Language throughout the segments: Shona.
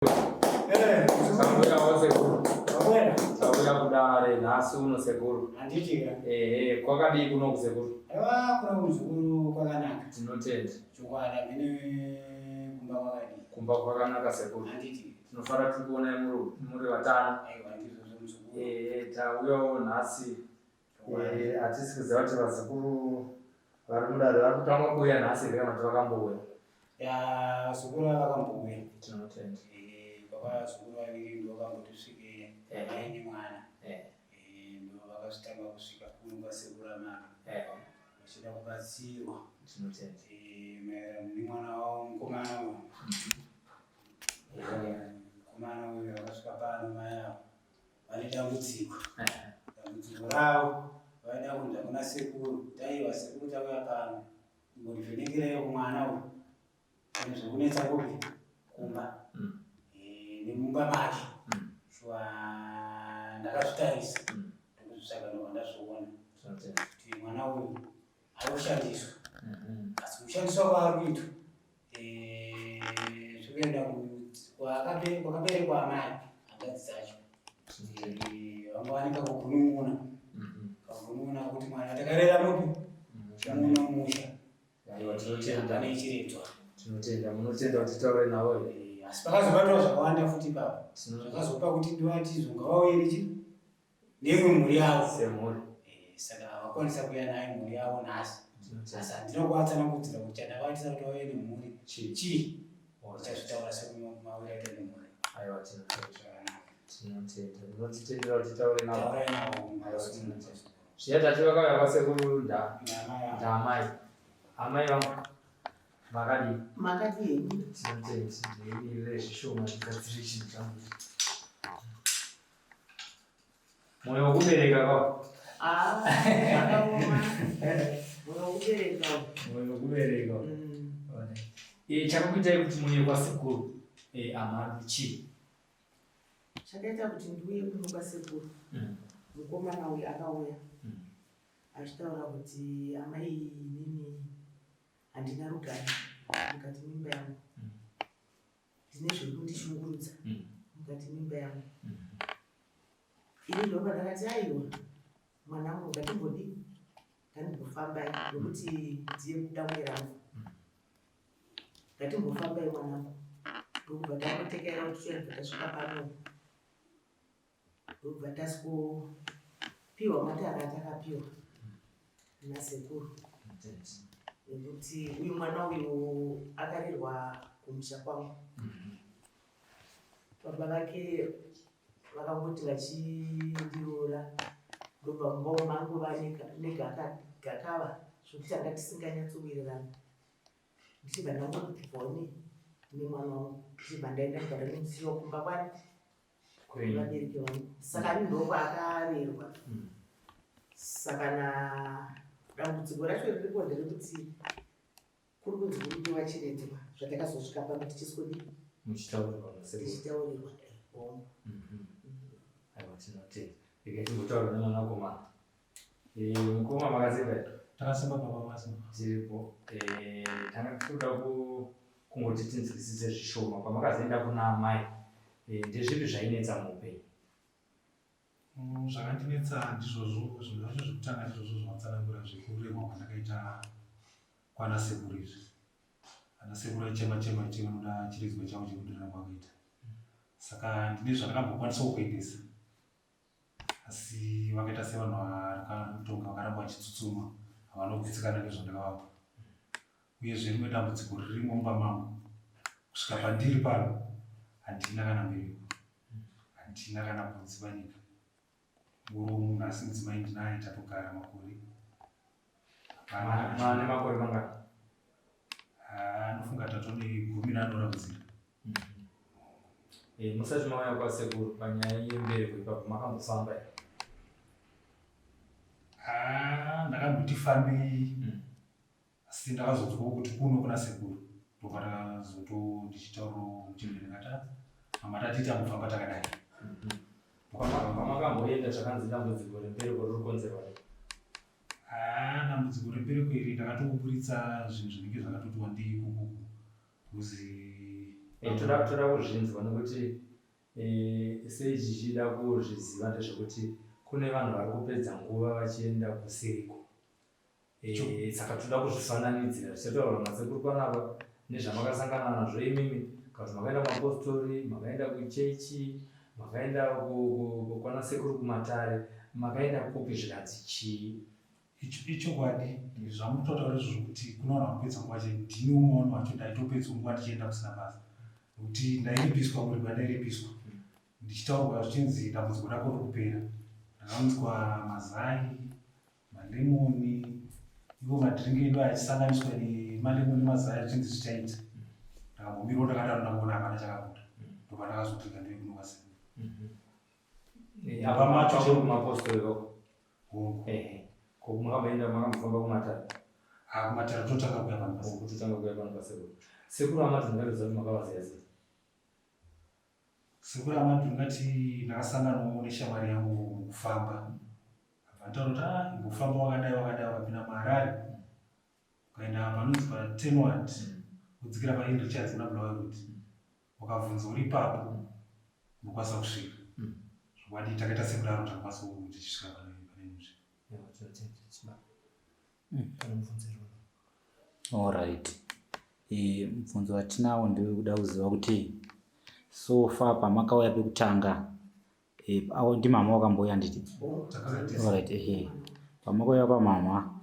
Sauya sekuru. Sauya kudare nasi uno sekuru. Anditika. Kwakadi kuno kusekuru. Kuna kuzukuru kwakanaka. Tinotenda. Chokwana mene kumba kwakadi. Kumba kwakanaka sekuru. Anditika. Tinofara tikuona muri vatano. Aiwa ndizvo zvomuzukuru. Tauyawo nhasi. Hatisi kuziva kuti vazukuru vari mudare vari kutanga kuuya nhasi here kana kuti vakambouya. Zukuru vakambouya. Tinotenda. Baba zukuru vaviri ndo vakambotisvike aine mwana. Ndo vakazvitanga kusvika kumba sekuru amaka. Vachida kubatsirwa. Tinotenda. Maererano nemwana wavo mukomana uyu. Mukomana uyu vakasvika pano mai avo vane dambudziko. Dambudziko ravo vaida kunzwa kuna sekuru. Taiwa sekuru tauya pano. Mbondivhenekereyo kumwana uyu. Pane zvokunetsa kupi kumba. Nemumba make. Shwa ndakazvitarisa. Ndokuzvitsvaga ndobva ndazviona. Kuti mwana uyu arikushandiswa. Asi kushandiswa kwaari kuitwa zvikuenda kwakaberekwa amai hangadzi dzacho. Vangawanika kugunun'una. Kagunun'una kuti mwana takarera mupi? Chamun'una mumusha. Tinotenda nechiredzwa. Tinotenda munotenda kuti taure navo. Asi pakazobatwa zvakawanda futi ipapo. Zvakazopa kuti ndivatizvo ngavauye nemwe mhuri yavo. Semhuri. Saka vakwanisa kuuya naye mhuri yavo nhasi. Asi handinokuvatsanangudzira kuti chandavatisa kuti vauye nemhuri chii. Ndichazvitaura sekumauya aita nemhuri. Aiwa tinotenda. Munotitendera kuti taure navo. Taurai navo. Zviya tativakauya kwasekuru ndaamai. Amai vangu. Makadi. Makadi yenyu. Tinotenda. Ndeimirire zvishoma zvigadzire chinhu changu. Mwoyo wokubereka kwavo. Zvakaoma. Mwoyo wokubereka. Mwoyo wokubereka. Chakakuitai kuti muuye kwasekuru amai chii? Chakaita kuti ndiuye kuno kwasekuru. Mukomana uyu akauya. Achitaura kuti amai inini handina rugare mukati memba yangu. Zvine zviri kundishungurudza mukati memba yangu. Ini ndobva ndakati aiwa mwanangu ngatimbodii ngatimbofambai nokuti ndiye kudangwe rangu. Ngatimbofambai mwanangu. Ndobva ndakotekera kuti tobva tasvika pano. Ndobva tasikopiwa matara atakapiwa nasekuru. Nekuti uyu mwana uyu akarerwa kumusha kwangu. Baba vake vakangoti vachindiroora ndobva mumba mangu negakava zvokuti anga tisinganyatsowirirana. Ndichibva ndangoti bvoni nemwana wangu. Ndichibva ndaenda kugara nemusiyo kumba kwani vabereki vangu. Saka ani ndoko akarerwa. Saka dambudziko racho riripo nderekuti kuri kunzi kuti wachiredzwa zvatakazosvika pano tichiswedi Muchitaurirwa. Aiwa tinotenda. Timbotaurirwa nemwanakomana. Mukoma makazimba here? Takasimba baba vasimba. Tiripo. Tanga tichida kungoti tinzwisise zvishoma pamakazoenda kuna amai. Ndezvipi zvainetsa muupenyu? Zvakandinetsa ndizvozvo, zvinhu zvacho zvekutanga ndizvozvo zvinotsanangura zvekuremwa kwandakaita kwana sekuru izvi. Ana sekuru aichema-chema achinoda chiredzwa chavo chekundorera kwakaita. Saka ndine zvandakambokwanisa kuendesa. Asi vakaita sevanhu vakatonga vakaramba vachitsutsuma havana kugutsikana nezvandakavapa. Uyezve rimwe dambudziko ririmo mumba mangu. Kusvika pandiri pano handina kana mbereko. Handina kana bvudzi panyika. Uro munhu asi mudzimai ndinaye tatogara makore. Mane makore mangani? Anofunga tatone 10 raudzira. Musati mauya kwasekuru panyaya yembereko ipapo makambofamba here? Ndakamboti fambei. Asi ndakazonzwawo kuti kuno kuna sekuru. Ndobva ndakazoto ndichitaurawo muchembere ngata mama tatita mufamba takadai. Pamakamboenda zvakanzi dambudziko rembereko riri kukonzerwa nei? Dambudziko rembereko iri ndakatoburitsa zvinhu zvinenge zvakatoti wandei kukuku. Kuzi toda kuzvinzwa nekuti sei zvichida kuzviziva ndezvekuti kune vanhu vari kupedza nguva vachienda kusiriko. Saka toda kuzvifananidzira zvichataura masekuru panapa nezvamakasangana nazvo imimi kuti makaenda kumapostori, makaenda kuchechi, makaenda kwana sekuru kumatare, makaenda kupi zvikadzi chii. Ichokwadi zvamutotaura izvozvo kuti kuna vanhu vakupedza nguva chete. Ndini umwe wacho ndaitopedza nguva ndichienda kusina basa nokuti ndairipiswa muri kwandairipiswa ndichitaurwa zvichinzi dambudziko rako riri kupera. Ndakaunzwa mazai, malemoni, ivo madhiringi edu achisanganiswa nemalemoni mazai zvichinzi zvichaita. Ndakambomirawo ndakadaro ndakuona hapana chakabuda. Ndobva ndakazotrika ndiri kuno kwasekuru. Apa macho kumapostori koko. Ko makaenda makamufamba kumatare. Kumatare totanga kuya pano pasekuru. Totanga kuya pano pasekuru. Sekuru amati ndakatoziva kuti makavaziya sei. Sekuru amati ndingati ndakasanganawo neshamwari yangu mukufamba. Vantaura kuti imbofamba wakadai wakapinda muHarare. Ukaenda panonzi pa10 kudzikira paHenry Richards kuna Bulawayo Road. Ukabvunza uri ipapo unokwanisa kusvika. Zvwadi takaita sekudaro takakwanisa tichisvika pane nzvimbo. Alright. Mubvunzo watinawo ndekuda kuziva kuti so far pamakauya pekutanga ndimama wakambouya nditi. Alright. Pamakauya kwamama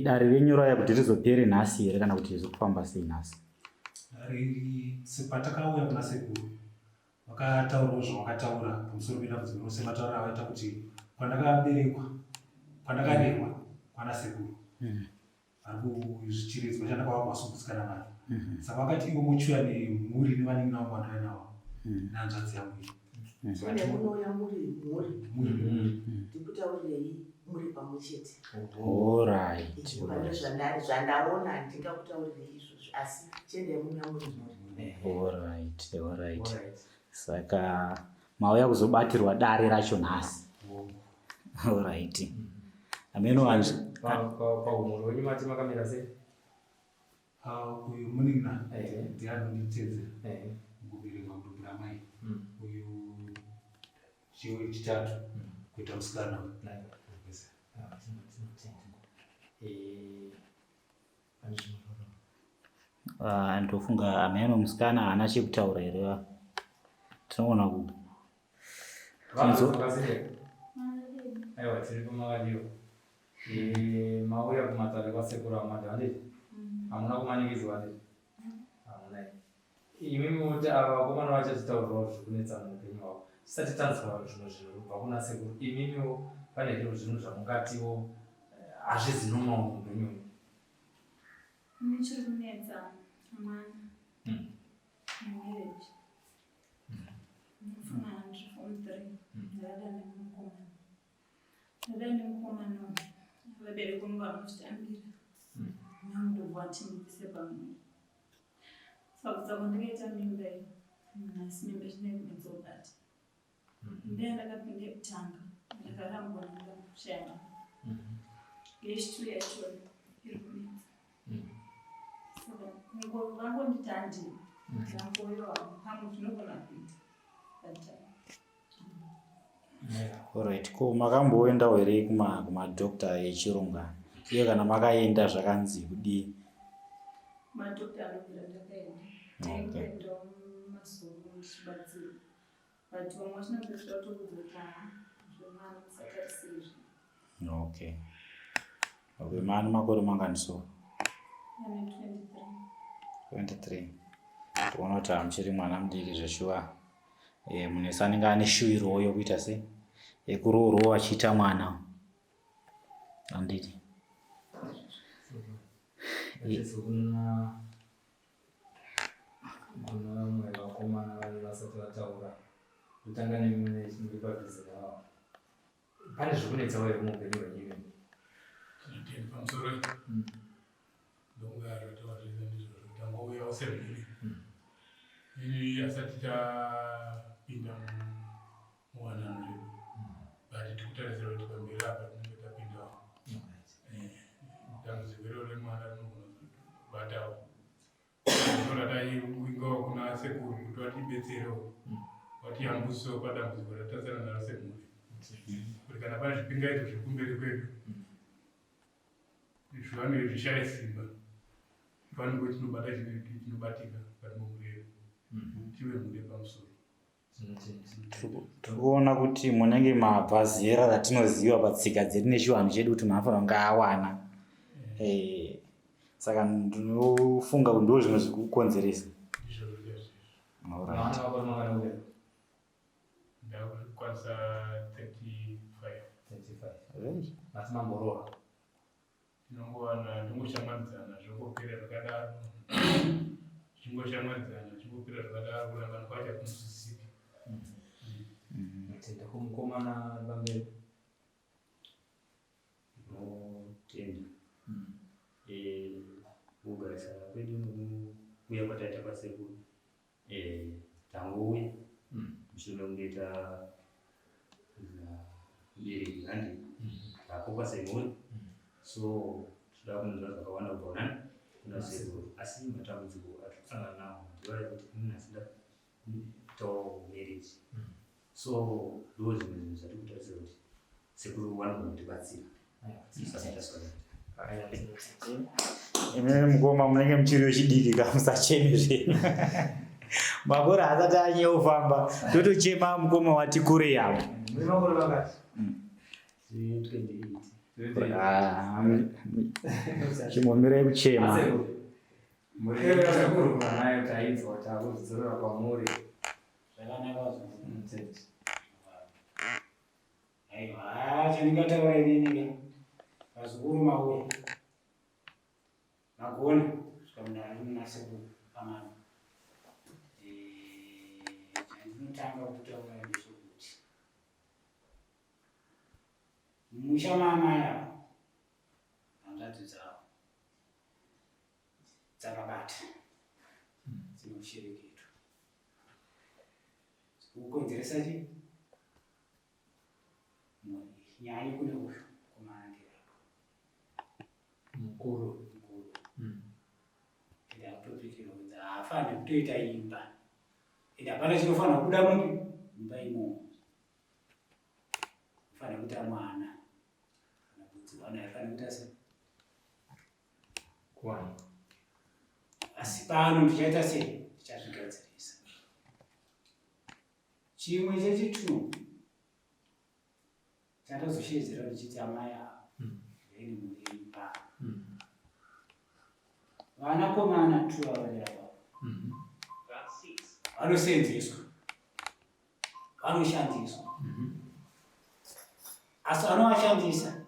dare renyu rauya kuti rizopere nhasi here kana kuti rizofamba sei nhasi? Patakauya kuna sekuru vakataurawo zvavakataura pamusoro pedambudziko rose. Mataura avaita kuti pandakarerwa kwana sekuru vari kuzvichiridzwa chandakava kwasugutsikana nayo. Saka vakati ivo muchiuya nemhuri nevanenge navo vandauya navo nehanzvadzi yangu iyi. Sone munouya muri ndikutaurirei muri pamwe chete. Alright. Zvandaona handingakutaurirei izvozvo asi chiendai munya muri mhuri. Alright. Saka mauya kuzobatirwa dare racho nhasi. Alright. Ameno wanje paumuro wenyu mati makamira sei? Uyu munina ndianonditedzera mukubereka kutobvira mai. Uyu chitatu kuita musikana. ndofunga ameno musikana haana chekutaura here. Tinoona ku aiwa tiri kumakadiwa mauya kumatare kwasekuru amati handiti hamuna kumanikidzwa handiti hamuna. Imimi kuti ava vakomana vachachitaurirawo zvikunetsa muupenyu hwavo tisati tanzwa zvimwe zvinhu kubva kuna sekuru. Imimiwo pane zvinhu zvinhu zvamungatiwo hazvizi nomawo muupenyu. Chiri kunetsa mwana marriage. Ndofuna form 3 ndada nemukomana vabereki vangu vanozvitambira ndobva ndimubvise pamwe. Saka ndakaita mimba iyi nhasi mimba chinezobata ndea ndakapinde kutanga ndakarambwa ndakakushaya yechitu yacho iri kunetsa. Saka vangonditi handii ndangoyo pamwe zvinogona kuita patime. Alright. Ko makamboendawo here kumadhokta echirunga iye kana makaenda zvakanzi kudii? Madhokta anobvira ndakaenda ndaendawo mazoro ndichibatsira but vamwe vachinopedzisira kutoudza kuti zvemwana musatarisiri. Okay. Mani makore manganiso? Ane 23. Toona kuti hamuchiri mwana mudiki zveshuwa. Munhu anenge ane shuwiro yokuita sei yekuroorwa achiita mwana handiti. Kuna vamwe vakomana vari vasati vataura kutanga nemune muri padhuze navo. Pane zvikunetsawo here muupenyu hwenyu? Pamusoro ndongara tavarira ndizvozvo tangouyawo semhuri ini asati tapinda muwanano zvedu but tikutarisira kuti pamberi apa tinenge tapindawo dambudziko iroro remwana rinogona kuzobatawo ora dai ingawa kuna sekuru kuti watibetserewo watiyambusiwo padambudziko ratasara naro semhuri kuti kana pane zvipingaito zviri kumberi kwedu zvivanenge zvishaye simba fanike tinobata chinobatika pari mumhuri yedu tive mhuri yepamusoro. Tikuona kuti munenge mabva zera ratinoziva patsika dzedu nechivanhu chedu kuti munofanira kunge awana. Saka ndinofunga kuti ndizvo zvinhu zvikukonzeresa. Ndakukwanisa 35. Asi mamboroa tinongowana ndingoshamwaridzana zvongopera zvakadaro zvingoshamwaridzana zvingopera zvakadaro kurangana kwacha kunosisipi. tenda kumukomana bamberi notenda kugarisana kwedu nokuuya kwataita kwasekuru tangouya mushure mekunge tabereki hande tapo kwasemhuri so toda kunzwa zvakawanda kubva kuna sekuru asi matambudziko atikusangana nawo ndiva yekuti inasida kuitawo marriage so ndo zvimwe zvinhu zvati kutarisira kuti sekuru vanogona kutibatsira Imwe mukoma munenge muchiri chidiki kamusacheme zvenyu. Makore asati anyofamba totochema mukoma wati kure yawo. makore vakati 28. Chimomirei kuchema. mureve akakurwa nayo taidzwa takudzorora kwamuri zvakanaka aiwa chandingataura inini mazukuru mauya magona kusvika munasekuru pamana chandinotanga kutaura ndezvekuti musha mamaya hanzvadzi dzavo dzakabata dzinoshereketwa kukonzeresa chii nyaya kune uyu kumaandira mukuru ende akutopikirwa kuti haafaniri kutoita imba ende hapana chinofanira kubuda mumba imomo ufanira kuita mwana kana kuti mwana aifanira kuita sei kuwana asi pano ndichaita sei ndichazvigadzirisa. Chimwe chechitu chandazoshedzera ndichiti amai avo vaine mhuri imba vanakomana tu avanera baba vanosenzeswa vanoshandiswa asi vanovashandisa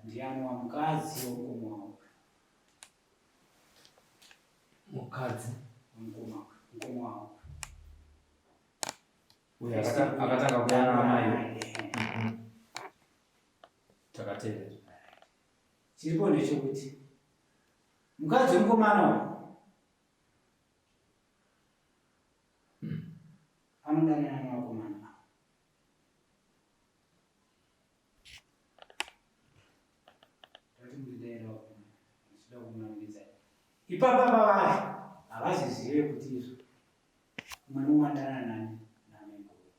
ndiani wa mukadzi womukomo wavo mukadzi mukomo wavo uyo akatanga kuona amai takatevera. chiripo ndechekuti mukadzi womukomana wavo anodanana navakomana avo tati mudidera achida kumunamiridza ipapa pavari havazizive kuti izvo umwe nomwandana nani naMaiguru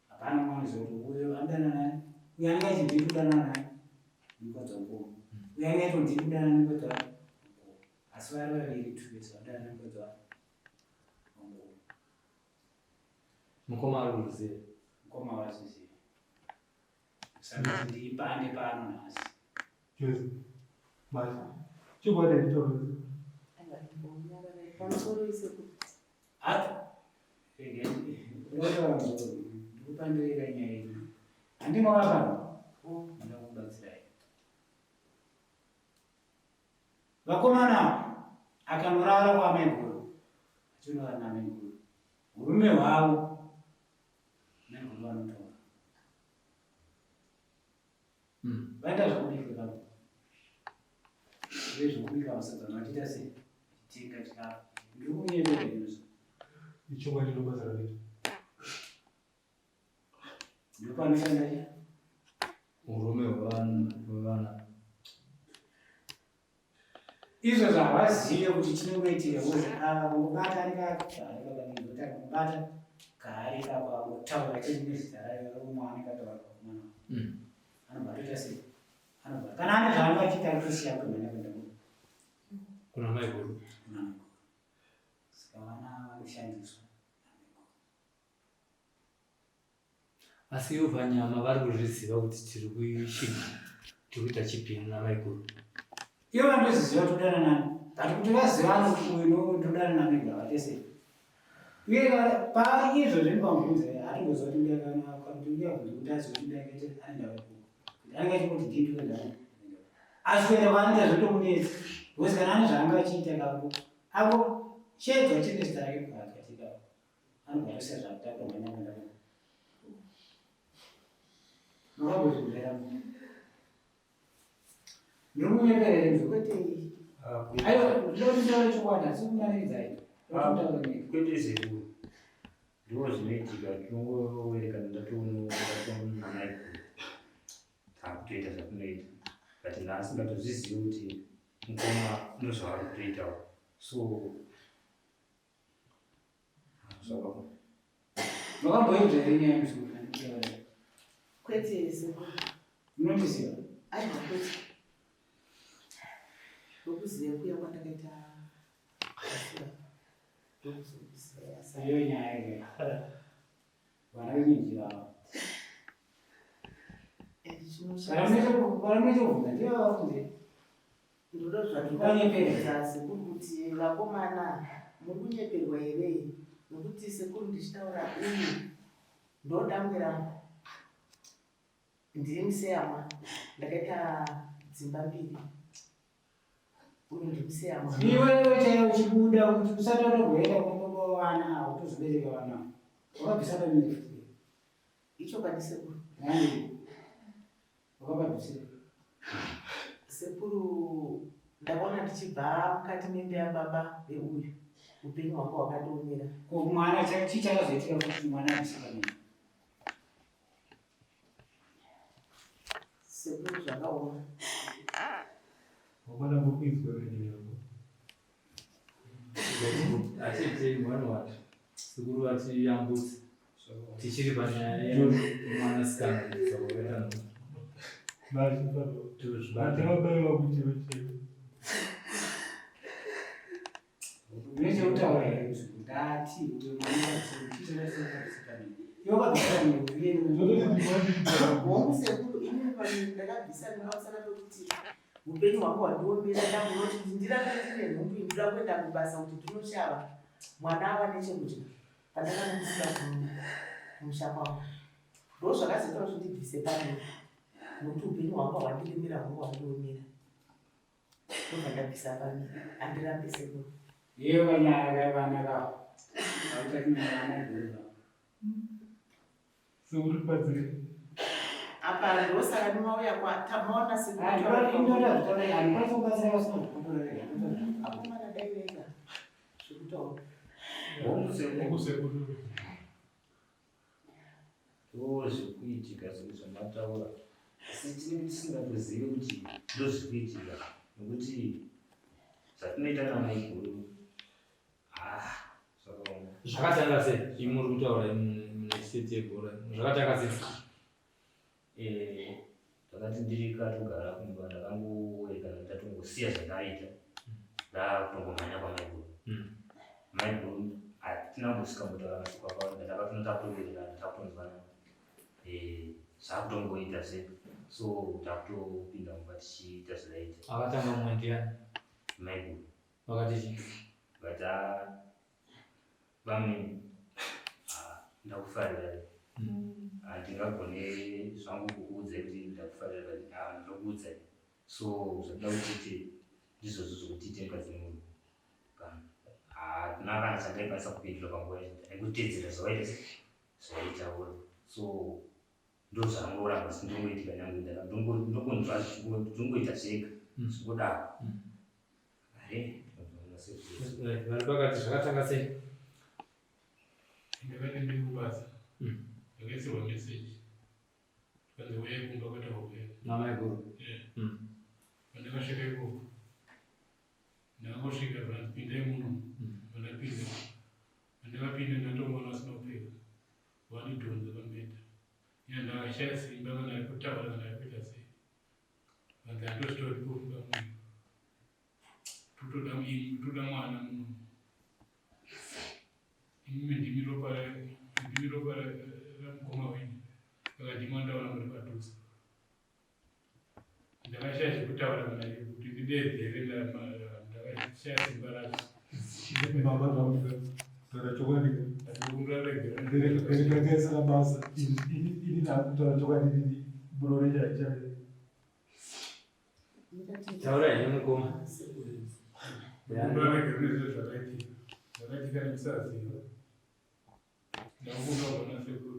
hapana mwaziva kuti uyo andana nani uyo anenge achibviri kudana nani nikodza mukoma uyo anenge atondiri kudana nikodza mukoma asi vari vaviri tuvese vadana nikodza mukoma mukoma ari kuziva mukoma vaziziva saka ndipande pano nhasi ndikupandirira nyaya ino handimava pano ndakubatsirai vakomana akanorara kwaMaiguru achinorara naMaiguru hurume hwavo Maiguru vanotora vaita zvekubika pavo uye zvekubika vasadzana vachiita sei vachitenga chikafu ndiri kunyevera izvo ichingwa chinobasa raita ndopanoshanda chi urume hwevana izvo zvavazive kuti chinongoitira uzi kungobata arikakangobata kungobata gari kapa ngotaura chine zita rayo romwana kataura kumwana anobatoita sei anobata kana ane zvaangachiita kutosiya kwemhanya kuenda kuna Maiguru saka vana vanoshandiswa. asi ivo panyama vari kuzviziva kuti tiri kuita chipinda naMaiguru. Ivo vanozviziva todana nani but kuti vazivane kuti uyu ndodana naMaiguru havatese uye paizvo zvemubvunze hatingoziva kuti kuti aziva kuti ndakaita anendawe kuti angachikuti ndindoenda asi kuenda kwaanoita zvotomunetsa because kana ane zvaangachiita kako ako chedzwa chine zita rake pakakatika anobatosia zvakutaka mhanya kuenda makambozvimvera ndinomunyeperere mzvokwetei aiwa ndinotaura chokwadi asi kumaniridzai kwete zvedu ndoo zvinoitika tinongowerekana ndatoonaaikuru taakutoita zvakunoita but nhasi ngatozvizive kuti mukoma ndozvavari kutoitawo so zvakao makamboibvere nyaya mzvokwetei kwete sekuru unotiziva aiwa kwete ndokuziva kuya kwandakaita asira ndokuzokuziva iyo nyaya ke vana veminjira vanoitobvunza ndivo vafunze ndodo zvandinganyeperedza sekuru kuti vakomana muri kunyeperwa here nokuti sekuru ndichitaura uyu ndodangwe rangu ndiri museyama ndakaita dzimba mbiri uyu ndimuseyama iwewe chaiwo chibuda kuti usatotogoenda kundoba vana hautozobereka vana wakabvisa pamiri futi icho kwadi sekuru wakababvisira sekuru ndakaona ndichibva mukati membe yababa veuyu upenyu hwanga hwakandiomera ko mwana chichakazoitika kuti mwana abvisa pamiri sekuru zvakaoma wabada mukuizwa wenyewe achiti mwana wacho sikuru achiyambutsa tichiri panyaya yemwanasikana sakuvetana vabayiwa kuti necheutaura here ngati hongu sekuru inini pamiri ndakabvisa ndingausana pekuti upenyu hwangu hwandiomera ndambunoti ndirambe ndine nhumbi ndinoda kuenda kubasa kuti ndinoshava mwana ava nechekudya pandakanomusika kumusha kwavo ndo zvakazoitawo zvindibvise pamiri nokuti upenyu hwanga hwandirimira hwangu hwandiomera ndobva ndabvisa pamiri handirambe sekuru iyo kanyaya kaivanaka autakimaanaigurira seuripadzire apa ndosaka ndimauya kwatamaona akomana dai vega zvekutaura okusekuru ndo zvikuitika zvinhu zvamataura asi tinenge tisingatozivi kuti ndo zvikuitika nokuti zvatinoita naMaiguru zvakaoma zvakatanga sei imuri kutaura munesiteti yegora zvakatanga sei ndakati ndiri katogara kumba ndakangowerekana ndatongosiya zvandaiita ndakutongomhanya kwaMaiguru Maiguru hatina kusvika mutaura mashoko akawanda ndakatonotakutovererana takutonzwana zvakutongoita sei so takutopinda mumba tichiita zvidaita akatanga mumwe ndiani Maiguru vakati chii vata Bamunini ndakufarira handingagone zvangu kukuudza kuti ndakufarira ndinokuudza so zvakuda kuti ndizvozvo zvokutiite mukadzi munhu hatina kana chandaikwanisa kupindura panguva aikutedzera zvawaita zvaitaura so ndo zvangoramba sindongoitika nyangu ndongonzwa ndongoita zvega zvingodaro vari pakati zvakatanga sei ndakati ndiri kubasa ndakaisirwa meseji kanzi uyai kumba kwata kuuya naMaiguru pandakasvika ikoko ndakangosvika pindai muno pandapinda pandakapinda ndandomuona asina kupfeka wanidhonza pambeda ina ndakashaya simba kana ari kutaura kana ari kuita sei vanzi handozvitori kufunga munhu toda mwana muno imimi ndimi ropa ramukoma wenyu saka ndima ndaona muri padhuze ndakashaya zvekutaura kana kuti ndidedzere ndakashaya simba racho baba taura chokwadi ndikaisa basa ini nakutaura chokwadi ini burore chaichaio taura ine mukoma zvakaitika nemusaziva ndakunoona sekuru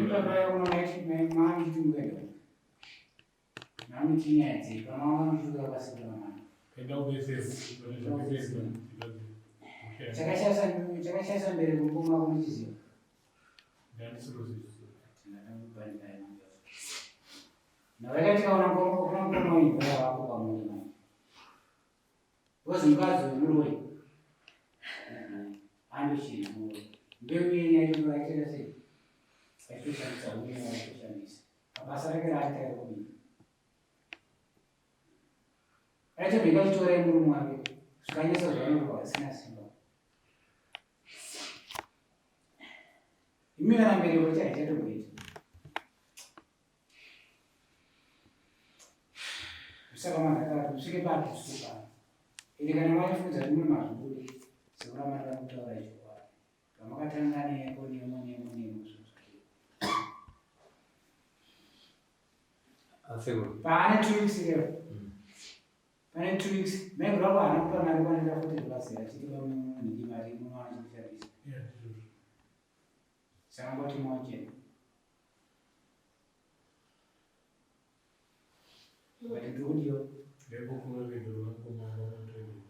Baba yangu mama mchungaji. Mama mchinyaji, kama mama mchungaji basi kwa mama. Penda ubese Chakashasa mbele kumpuma kumchizio. ndani suruzi Na wakati kuna mkono hivi wako kwa mlima. Wewe mkazi mrudi. Ando chini. Mbeu yenye ndio inaitwa sasa. Wachishandisa hurume wachishandisa. Abasa rekera hata hurume. Acha mikachitore murume wake. Sikanyesa zvaino kwa sina simba. Imi kana mbere kuti achato kuita. Saka mwana tusike pati tusika. Ili kana mwafunza murume mazuri. Sikura mara kutaura hicho kwa. Kama katangani yako ni moni musu. Pane 2 weeks leo. Pane 2 weeks. Maiguru hapo anakupa mali kwa nenda futi basi achitiwa ni mali mwana chibanda. Sasa ngoti moja. Wati ndio. lebo kuna vegero vakoma vanotoenda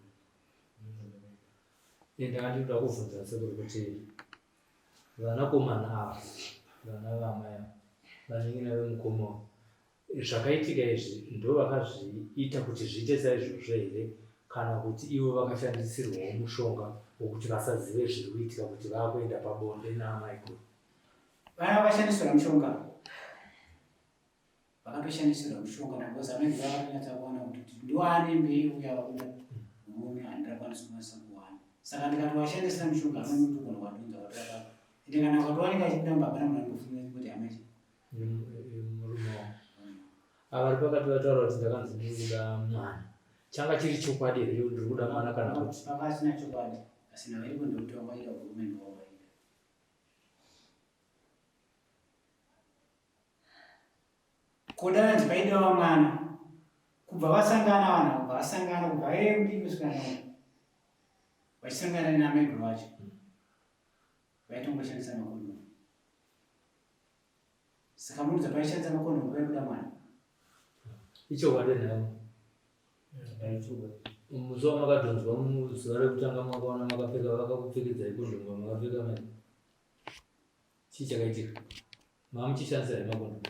ndakandida kuvhunza sekuru kuti vanakomana ava vana vamaya vanenge navemukoma zvakaitika izvi ndo vakazviita kuti zviite saizvozvo here kana kuti ivo vakashandisirwawo mushonga wokuti vasazive zviri kuitika kuti vakuenda pabonde naMaiguru? Vana vashandisirwa mushonga. Vakatoshandisirwa mushonga nakoza vanenge vakanyatsa kuona kuti ndiwane mbeu yavakuda murume handakwanisa kunasa kuwana. Saka ndikatovashandisira mushonga amweni mutogona kuvatunza vatapa. Ende kana ukatowanika achipinda mubaba namuna ndofunga kuti hamachi. Murume wavo avari pakati vataura kuti ndakanzi ndikuda mwana. Changa chiri chokwadi here ndiri kuda mwana kana kuti Pakasina chokwadi. Asina varipo ndokuti wangaita hurume ndowavaita. Kodana ndipaida mwana. Kubva vasangana vanhu, kubva vasangana kubva mudiki kusvika nawo. Vachisangana naMaiguru wacho. Vaitongoshandisa makondomu. Saka munhu paishandisa makondomu vaikuda mwana. ichokwadi nayo. Muzuva makadhonzwa muzuva rekutanga makaona makapfeka vakakupfekedzai kondomu makapfeka mai. Chii chakaitika? Mamuchishandisa here makondomu?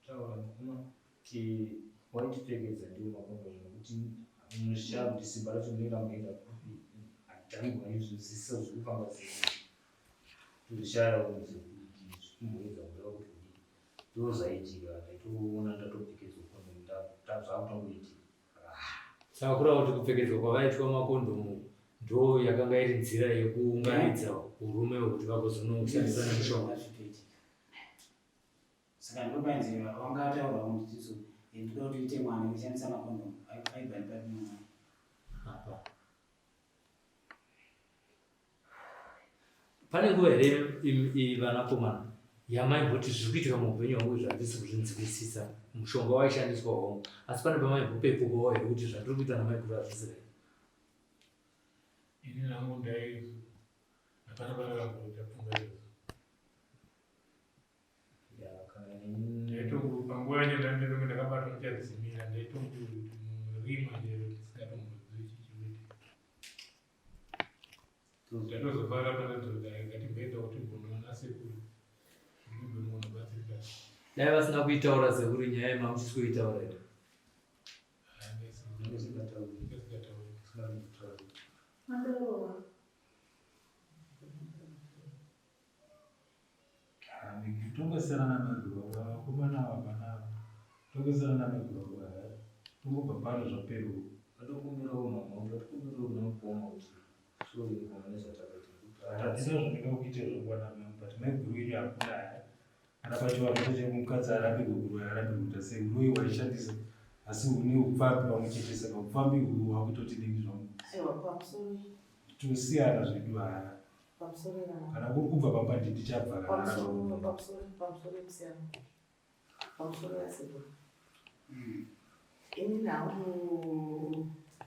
taura mukoma kuti waitipfekedza ndiwo makondomu nokuti munoshaa kuti simba racho rinenge ramuenda kupi hatangu vaizvozisa zvekufamba tozishara kunze kumboedza kuda kuti ndo zvaitika ndaitoona ndatopfekedzwa kondomu zvakutongoitika. Saka kurava kuti kupfekedzwa kwavaitwa makondomu ndo yakanga iri nzira yekuunganidza hurume hwekuti vagozonoshandisa nemushonga. Saka ndopanzira wangataura mudzidzo ndinoda kuti uite mwana uchishandisa makondomu aibva ndipati mwana. Pane nguva here vanakomana yamaimboti zviri kuitika muupenyu hwangu zvandisi kuzvinzwisisa mushonga waishandiswa hwangu asi pane pamaimbopepukawo here kuti zvandiri kuita naMaiguru hazvisi here. ini nangu hapana panakamboita pfungwa izvozvo panguva yacho ndandinenge ndakabatwa ndichadzimira ndaitongorima chero ndisingatombozivi chichiuita ndatozofara panadzoda ngatimboedza kuti mbonoona dai vasina kuitaura sekuri nyaya yemamuchisi kuitaura ere. Tongosiyana naMaiguru vakomana vapanava tongosiyana naMaiguru tongobva pano zvapero Vatokumbirawo mama vatokumbirawo kuna mupoma kuti sure ngoma nezvatakaita hatina zvandinga kuita zvokwana but Maiguru ili hakuna kana pachiva kuti mukadzi arambe guru arambe kuita sei unoyi waishandisa asi une upfambi pamwechete saka upfambi huu hwakutoti dini zvangu tosiyana zvedu kana kuri kubva pambandi ndichabva ini nawo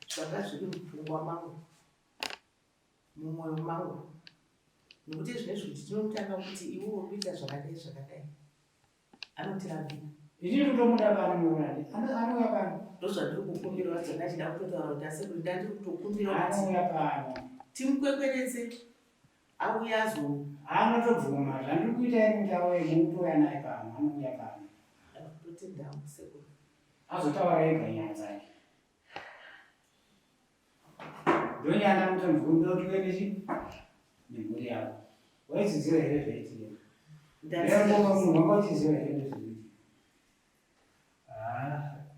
zvanga zviri mupfungwa mangu mumwoyo mangu nokuti zvinezvi kuti tinomutanga kuti iwo kuita zvakadai anotirambira Ini kutomuda bana muradi. Ano yapano. ndozvandiri kukumbira vadzona achida kutotaura kuti asekuri ndandiri kutokumbira Ano yapano. timukwekwedze auya azo Anotobvuma zvandiri kuita ini mutawo yemutoya naye pano. Ano yapano. totenda sekuri Azotaura ega nyaya dzake. Ndonyanda mutomvumbira kuti wenechi nemhuri yako. Waidzidzira here zvaitirema. Lero munhu wangochiziva here ndezviri.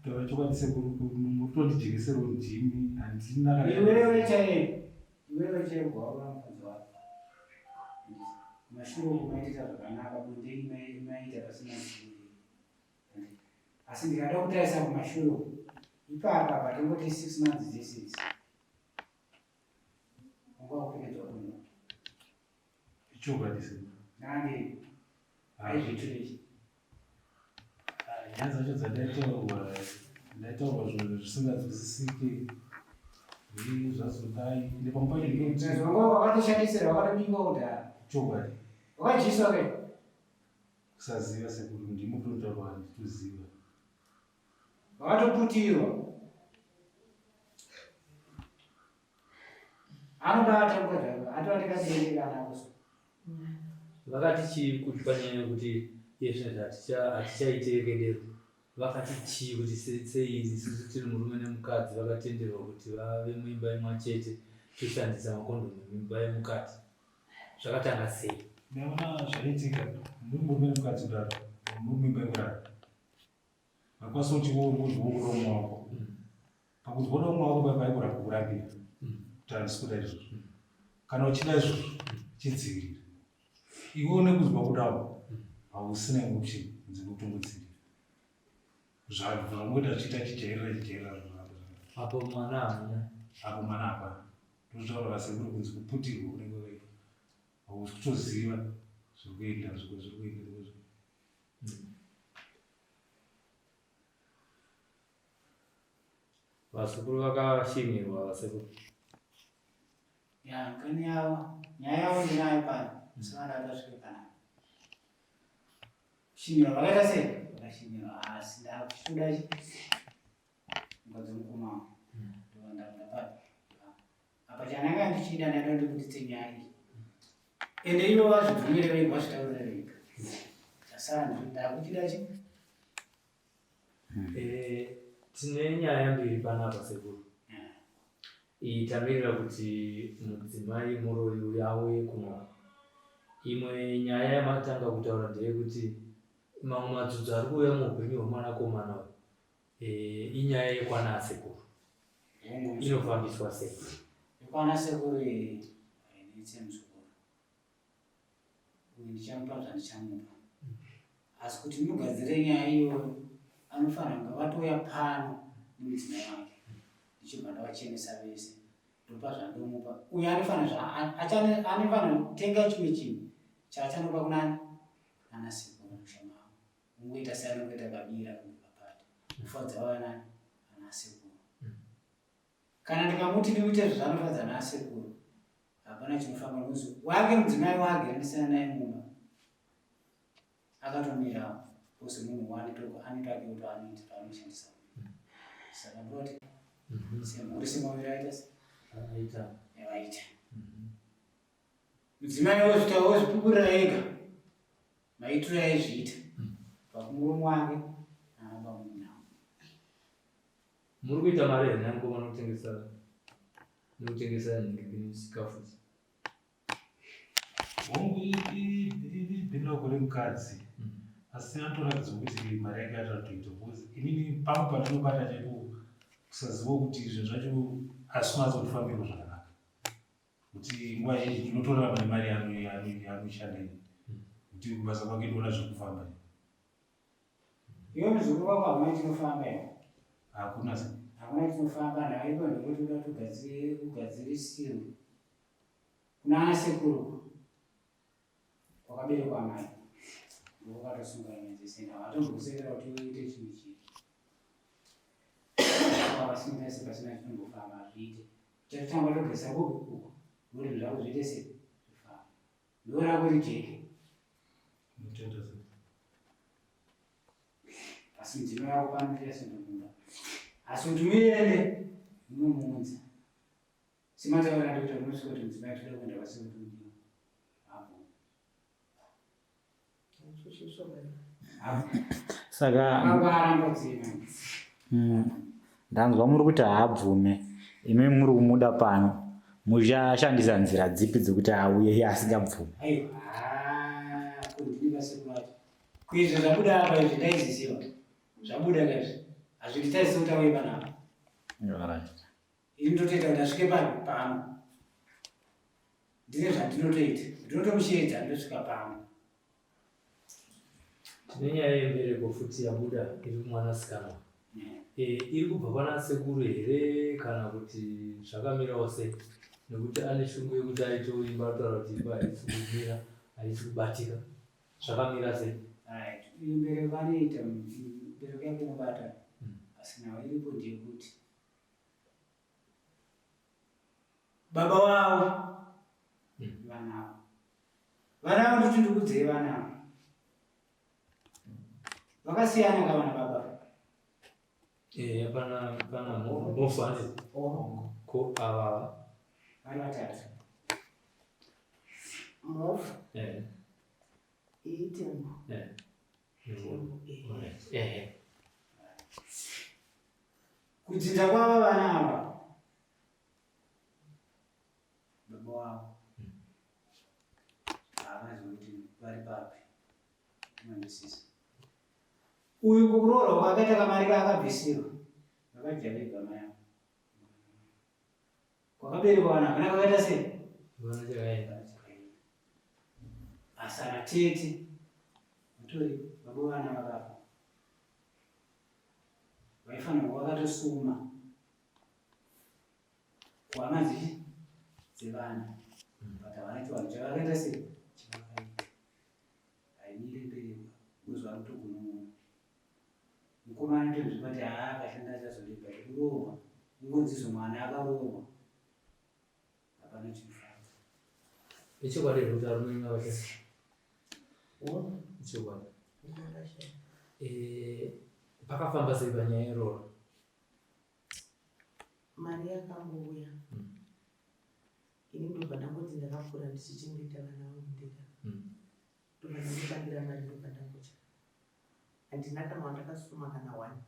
tova chokwanise kutondijekesera mujimi handina Iwewe chaiye kwaura mufudzi wako. Mashure kumaitisa zvakanaka bonde imaita pasina ziviri. Asi ndikada kutarisa kumashure ipapa patongoti 6 months dzese. Ungakupedza kuno. ichokwadise Nani aizviturechi. nyaya dzacho dzandaitaurwa zvinhu zvisinganzwisisike zvazodai nepamwe pacho Zvongo wakatoshandisira wakatobinga kudhara. chokwadi Wakajiswa ke. kusaziva sekuru ndimutotaurwa handitoziva Wakatoputirwa. Anobata ngoda atondikadirira nakuso. vakati chii kuti panyanya kuti izvezvi hatichaitekedero vakati chii kuti sei isusu tiri murume nemukadzi vakatenderwa kuti vave muimba imwe chete toshandisa makondomu muimba yemukadzi zvakatanga sei? ndaona zvaitika muri murume nemukadzi kudaro muri muimba yekurara makwaso uchingozvokuda umwe wako pakuzvoda umwe wako paikurapa kurambira kuti handisi kuda izvozvo kana uchida izvozvo chidzivirira iwe nekuzwa kudawo hausina imwe option kunze kwekungodzirira zvangoita chiita chijairira apo mwana hamuna apo mwana hapana ndozvitaura sekuri kunze kuputirwa unenge wakaita hausi kutoziva zviri kuenda vasekuru vakashimirwa vasekuru Ya, nkani yavo. Nyaya yavo ndinayo pano. Musana atasvika pana. Shinira vakaita sei? Vakashinira asi ndakushunda chi. Ngodzo mukuma. Ndowanda ndapata. Apa chananga ndichida ndada ndikutitse nyaya iyi. Ende ivo vazvibvumire vega vazvitaurira vega. Tasara ndakuchida chi. tine nyaya mbiri panapa sekuru. Tamirira kuti mudzimai muroyi yauye kumwa. Imwe nyaya yamatanga kutaura ndeyekuti mamwe madzudzu ari kuuya muupenyu hwemwanakomana inyaya yekwana sekuru. Inofambiswa sei? Yekwana sekuru initse muzukuru. Uyu ndichamupa zvandichamupa. Asi kuti mugadzire nyaya iyo anofanira kunge vatoya pano nemudzimai wake. Chibanda wachenesa vese ndopa zvandomupa uyu anofanira kutenga chimwe chinhu chaachanopa kunani anasekuru mushoma wavo ungoita seanongoita kabira kupapata kufadza vanani anasekuru kana ndikamuti ndikuite zvezvanofadza naasekuru hapana chinofamba nokuti wake mudzimai wake andisana naye mumba akatomirawo pose munhu anitake kuti anoita paanoshandisa saka ndoti semhuri semaviraita yavaita mudzimai wozvipupurira ega maitiro aizviita pakumurume wake nabamunini nawo. Muri kuita mari here nangu vanotengesa chikafu hongu bhinoko remukadzi asi anotoratidza kuti mari yake atatoita bcause inini pamwe patinobata chaipo kusaziva kuti izvo zvacho asinazotifambirwa zvakanaka kuti nguva zhinji tinotorarama nemari yaanoshanda kuti basa kwake ndoona zvekufamba iwe muzukuru wako hakuna chinofamba iwe hakuna chinofamba naiva ndokuti uda kugadzirisirwa kuna ana sekuru wakaberekwa mai ndokukatosunga nyenzesenda watombokusekera kuti uite chinhu chii avasingaise pasina chinombofamba azviite chatotanga togesa kuku uri zvako zviite sei zvifamba ndorako rijeke asi mudzimai wako panoita sendokunda asi kuti muende munomuunza simataura ndokuti unosvika kuti mudzimai toda kuenda pasekutudiwa saka ndanzwa muri kuti haabvume imi muri kumuda pano muchashandisa nzira dzipi dzekuti auye asingabvume kuizvo zvabuda apa izvi ndaizisiwa zvabuda kaizvi hazvinditaisi kuti auye panapa ini ndotoita kuti asvike pano ndine zvandinotoita ndinotomushedza ndosvika pano. tine nyaya yembereko futi yabuda iri kumwanasikana iri kubva pana sekuru here kana kuti zvakamirawo sei nekuti ane shungu yekuti aitoimba ataura kuti imba haisi kumira haisi kubatika zvakamira sei mbereko anoita mbereko yake inobata asi nawo iripo ndiyekuti baba wavo vanavo ndoti ndikudzei vanavo vakasiyana kavana baba pana mofani ko ava vari vatatu mofu itembo kudzinza kwava vana ava baba wavo havazi kuti vari papi manzwisisa uyu kukuroorwa kwakaita kamari kaakabvisirwa vakadya vega mai avo kwakaberekwa vanhu hakuna kakaita sei asara tete mutori baba vana vakafa vaifanira kuva vakatosuma kuhama dzevana but havana chivanhu chavakaita sei chivakaita haimire mbereko kuzva kutogunun'una mukomana tozvipati akashanda achazoripa kuroorwa ingonzizo mwana akaroorwa hapana chinofamba ichokwadi kuti arume ngavasha ichokwadi pakafamba sei panyaya yeroora mari yakambouya ini ndobva ndangoti ndakakura ndichichengeta vana vangu ndega ndobva ndangotangira mari ndobva ndangocha handina kana wandakasuma kana wani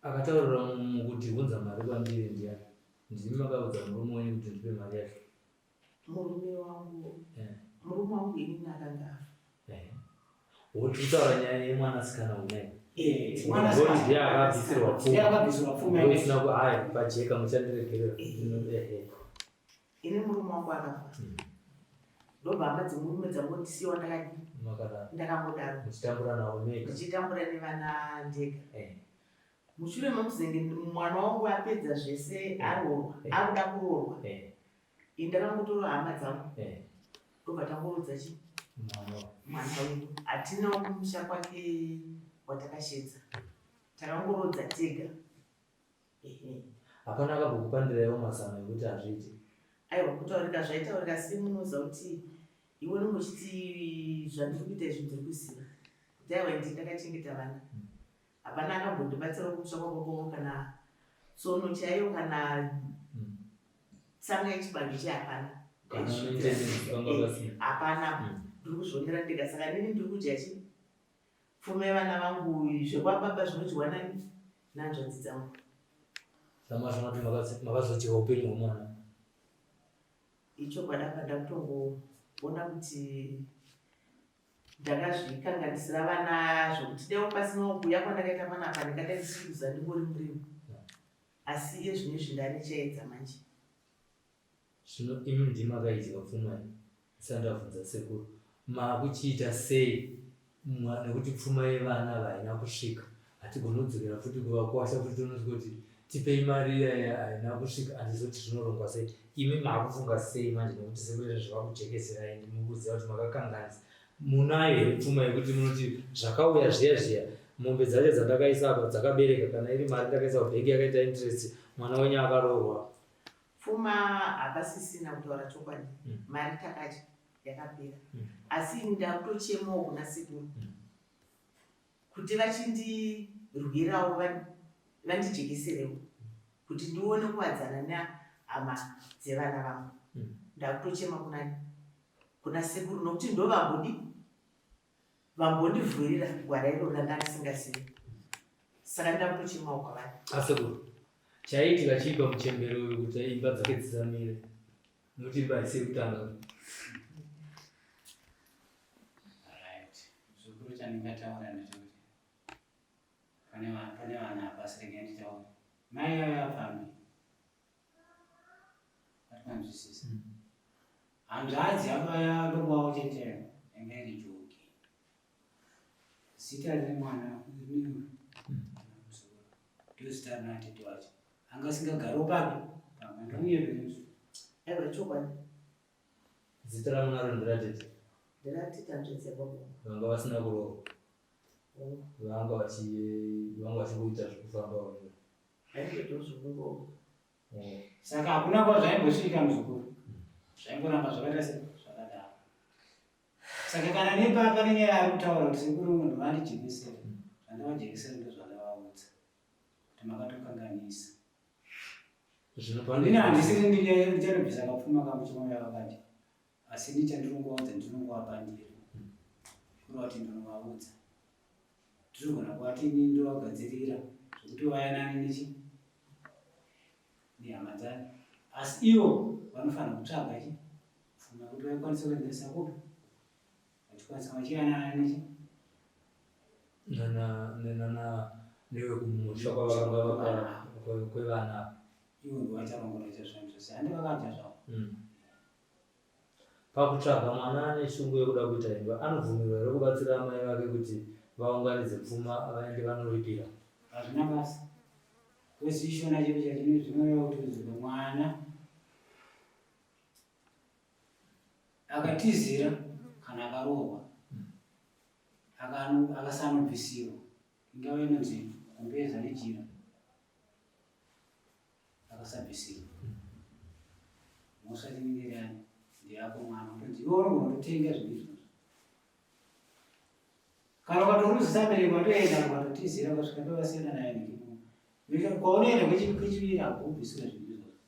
akataurira kudhibunza mari kwandiri ndiyani ndimi makaudza murume wenyu kuti ndipe mari yacho murume wangu inini akanga afa wotitaura nyaya yemwanasikana unai ndiye akabvisirwa pfuma hai pajeka muchandiregerera ini murume wangu akafa ndobva hama dzemurume dzangondisiwa ndakangodaro muchitambura nawo ndichitambura nevana ndega mushure mekuzenge mwana wangu apedza zvese aroorwa akuda kuroorwa ndakangotora hama dzangu ndobva tangorodza chi mwana wedu hatinawo kumusha kwake watakashedza takangorodza tega hapana akambokupandirawo mazano ekuti hazviiti aiwa kutaurika zvaitaurika simunoza kuti iwe nongochiti zvandiri kuita izvi ndiri kuziva kuti aiwa ndi ndakachengeta vana hapana akambondibatsirawo kumusha kwakoko kana tsono chaiyo kana tsanga yechibage chehapana hapana ndiri kuzvionera ndega saka nini ndiri kudya chi pfume vana vangu zvekwababa zvinodyiwa nani nanzvadzi dzangu makazodyiwa upenyu hwemwana icho kwadaka ndakutongoona kuti ndakazvikanganisira vana zvokuti deo pasina kuuya kwandakaita panapa ndingadai ndisiri kuziva ndingori murimi asi iye zvinezvi ndanechaedza manje zvino imi ndima akaidya pfuma isandabvunza sekuru makuchiita sei nekuti pfuma yevana vaina kusvika hatigoni kudzokera futi kuvakwasha kuti tonoti kuti tipei mari haina kusvika handizoti zvinorongwa sei imi makufunga sei manje nekuti sekuru zvava kujekeserai ndimikuziva kuti makakanganisa munayo here pfuma yekuti munoti zvakauya zviya mombe dzacho dzandakaisa apa dzakabereka kana iri mari ndakaisa bhegi yakaita interest mwana wenyu akaroorwa pfuma hapasisina kutaura chokwadi mari takadya yakapera asi ini ndakutochemawo kuna sekuru kuti vachindirwirawo vandijekeserewo kuti ndione kuwadzana nehama dzevana vangu ndakutochema kuna sekuru nokuti ndo vambondivhurira gwara irona ndandasingazivi saka ndakutochemawo kwavari asekuru chaitika chipa muchembero uyu kuti imba dzake dzizamire nokuti imba isiri kutanga zvikuru chandingataura ndechekuti pane vana pasirege nditaura mai vavo apambi atikanzwisisa hanzvadzi abaya ndobawo cheteyo enge iri joki zita rine mwana ndio zita rina tete wacho anga asingagarewo papi pamandouyebenzu aiwa chokwadi zita ramunaro ndiratete ndiratita nzvedzebabo vanga vasina kuroorwa vanga vachikuita zvekufamba wamwe aindotozvokungo saka hakuna kwazvaimbosvika muzukuru zvaingoramba zvakaita zvakadaro saka kana nepapa nenyaya ari kutaura kuti sekuru munhu vandijekesera zvandavajekesera ndozvandavaudza kuti makatokanganisa ini handisiri ndichanobvisa kapfuma kangu chimwe yakakati asi ndichandirongovaudza ndinongovapa ndiri kureva kuti ndinovaudza tirigona kuati ini ndovagadzirira zvokuti vayanani nechi nehama dzani asi ivo vanofanira kutsvaga chi pfuma kuti vaikwanisa kuendesa kupi vachikwanisa vachiyanana nechi newe kumusha kwavakanga kwevana ivo ndovacharongoroita zvanhu zvose handi vakadya zvavo pakutsvaga mwana ane shungu yekuda kuita imba anobvumirwa here kubatsira amai vake kuti vaunganidze pfuma vaende vanoripira hazvina basa kwesi ishona chedu chachine zvinoreva kuti uzive mwana akatizira kana akarohwa akasanobvisirwa ingava inonzi kumbeza nejira akasabvisirwa mosatiningirani ndiyako mwana utonzi iwo unogona kutenga zvinhu izvozvo kana ukatoruzisa bereko watoenda ukatotizira ukasvika ndovasiyana naye nekimo kwaunoenda kwechiviri hakubvisira zvinhu izvozvo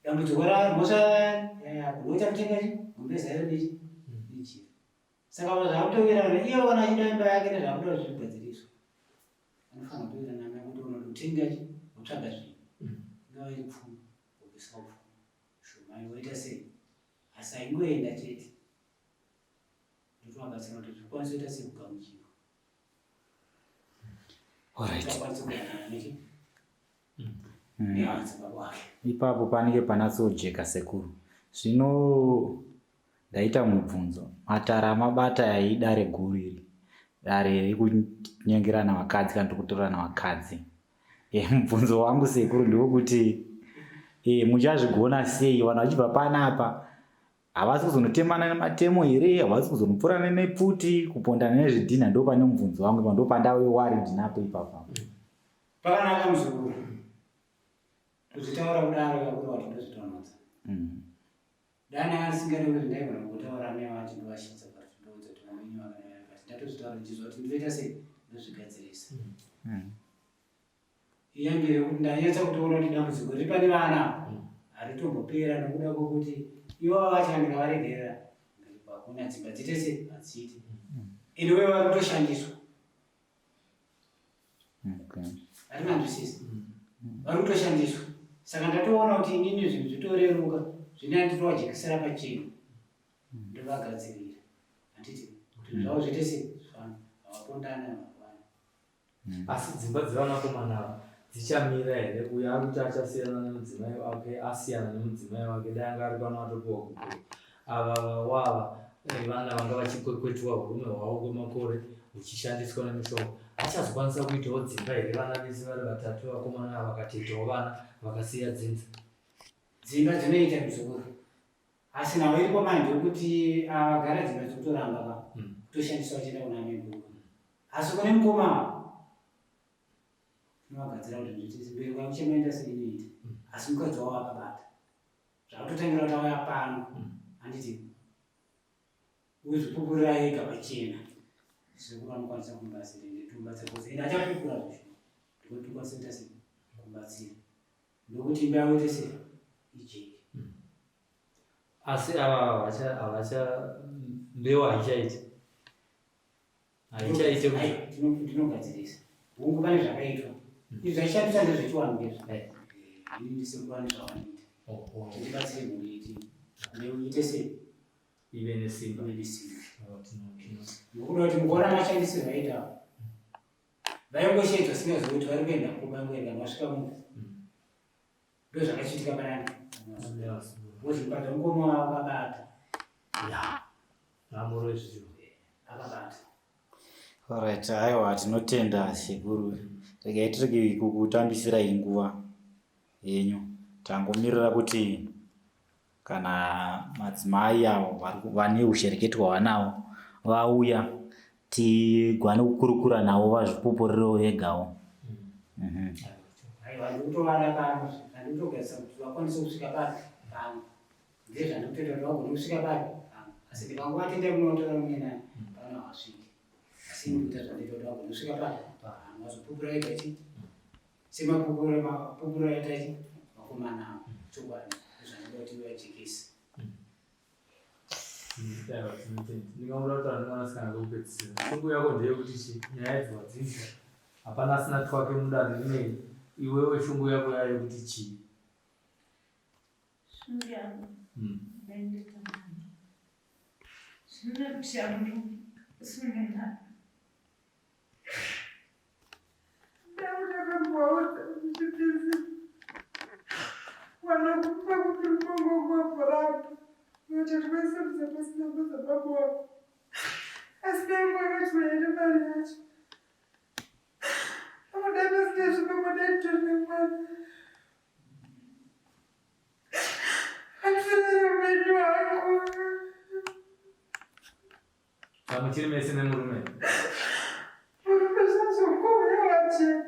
dambudziko raro mosakunoita kutenga chi gumbeza iro nejira saka zvakutowirana iyo kana achida imba yake nezvakuda zvigadziriso anofanira kutowirana naye kuti unoda kutenga chi utsvaga zvinhu ingava iri pfuma ubvisa upfuma shumai woita sei asi aingoenda chete ndotovabatsira kuti zvikwanisa kuita sei kugamuchirwa akwanisa kuyanana nechi nehadzibaba wake ipapo panenge panatsojeka sekuru zvino ndaita mubvunzo matara amabata idare guru iri dare rekunyengerana vakadzi kana kutorana vakadzi mubvunzo wangu sekuru ndewekuti muchazvigona sei vanhu vachibva panapa havasi kuzonotemana nematemo here havasi kuzonopfuurana nepfuti kupondana nezvidhina ndo pane mubvunzo wangu ndo pandawewari ndinapo ipapo pakanaka muzukuru kuzvitaura kudaro kakura wati ndozvitonodza dani asingadi kuti ndaigona kutaura nevati ndovashidza kuti ndoudza kuti mamenyu vakanakati ndatozvitaura ndizva kuti ndoita sei ndozvigadzirisa iyambire kuti ndanyatsa kutoona kuti dambudziko riri pane vana haritombopera nokuda kwokuti ivo vachandika varegerera kuna dzimba dzitese hadziti ende wewe vari kutoshandiswa hatinganzwisisi vari kutoshandiswa saka ndatoona kuti inini zvinhu zvitoreruka zvine handitowajekisira pachena ndovagadzirira handiti kuti zvavo zvitese havapondana havana. Asi dzimba dzevanakomana dzichamira here uyo ari kuti achasiyana nemudzimai wake asiyana nemudzimai wake dai anga ari pano atopiwa kukuru ava wava vana vanga vachikwekwetua hurume hwavo kwemakore huchishandiswa nemushonga achazokwanisa kuitawo dzimba here vana vese vari vatatu vakomana ava vakatoitawo vana vakasiya dzinza dzimba dzinoita muzukuru asi nawo iripo manje yekuti avagara dzimba dzekutoramba kutoshandiswa vachienda kuna Maiguru asi kune mukoma novagadzira kuti nditizimberi kwavo chemaenda seinoita asi mukadzi wavo akabata zvakutotangira kuti auya pano handiti uzvipupurira ega pachena sekuru anokwanisa kumbatsira ndetumbatsa kozi ende achapupura zvisho ndikotukwaseita se kumbatsira ndokuti imba yavo tese ijeki. Asi ava havacha mbeu haichaiti ndinogadzirisa hungu pane zvakaitwa izvi zvaishandisa ndezvechiwanu ngezva ini ndisekuru ane zvavanoita ndibatsire mhuri iti mbeu ite sei ive nesimba nokuda kuti mukuona mashandisirwo aita vaingoshaidza singazokuti vari kuenda kubangoenda vasvika muno ndo zvakachitika panani wozvibata mukoma wavo akabata amurozvizvo akabata. Alright, aiwa tinotenda shekuru. Regai tirege kukutambisirai nguva yenyu. Tangomirira kuti kana madzimai avo vane ushereketi hwavanawo vauya tigwane kukurukura navo vazvipupurirewo vegawo. Aiwa ndikutovada pano handikutogadzisa kuti vakwanise kusvika pano ndezvandikutoita kuti vagone kusvika pano asi ndikangovatenda munotora mune nani pano havasviki asi ndikuita zvandiita kuti vagone kusvika pano vazopupura ikachi semapupura yatachi makomana avo chokwadi zvandida kuti vajekese. ndingamuda kuti andimanasikana kokupedzisira shungu yako ndeyekuti nyaya dzevadzinza hapana asina twake mudare rinei iwewe shungu yako yayo kuti chii? Shungu yangu ndaendeta mani zvinokuti yangu usingenana ndaudakambwaota kuchipisi wanakupa kuti mumongo wavhurapo kuti twesebza pasina mbaza babo wako asi daimwakati waende mari yacho amodai pasina zvipamodai torine mwana atirere mwenyu wako Muchiri mese nemurume murume zvazvokuuya wachena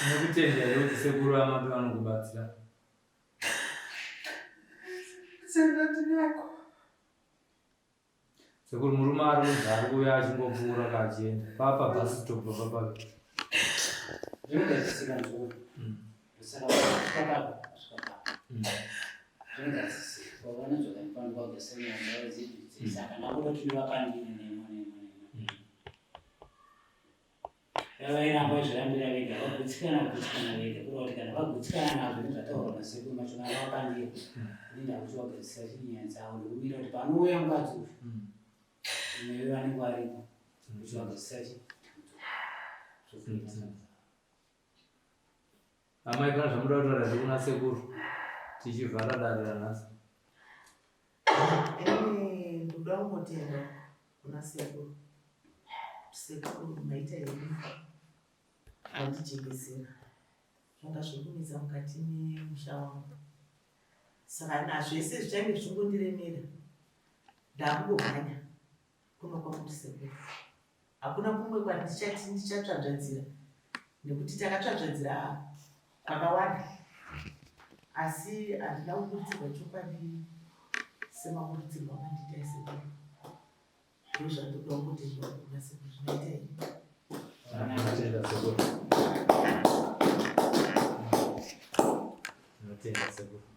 tinokutendera kuti sekuru amambe vanokubatsira kutenda tinako sekuru murume ari kudhari kuuya achingopfuura kachienda papa bhasitopu papa Zvinogadzisika nzvimbo saka vakapa zvinogadzisika vana zvakaifanirwa kugadzisira ndau dzidzi saka nakutoti ndivapandine nemo vairamba zvirambira vega vagutsikana vega kureva kuti kana vagutsikana nazvo nezvataurwa nasekuru macho kana vapandira inda kuti vagadzisira chinyaya dzavo ndokumira kuti panouya mukadzi uyu newe vanenge varipo kuti vagadzisira zvokuita. amai kana zvamuda kutaura zvekuna sekuru tichivhara dare ranhasi ndoda kungotenda kuna sekuru sekuru maita hedu handijekesera zvanga zvokumisa mukati memusha wangu saka nazvese zvichange zvichongondiremera ndakungomhanya kuno kwamuti sekuru hakuna kumwe kwandichati ndichatsvatsvadzira nekuti takatsvatsvadzira kwakawanda asi handina kukurudzirwa chokwadi semakurudzirwa mandiita sekuru ndozvandoda kungotendwa kuna sekuru zvinoita here. Anatenda sekuru. Tenda sekuru.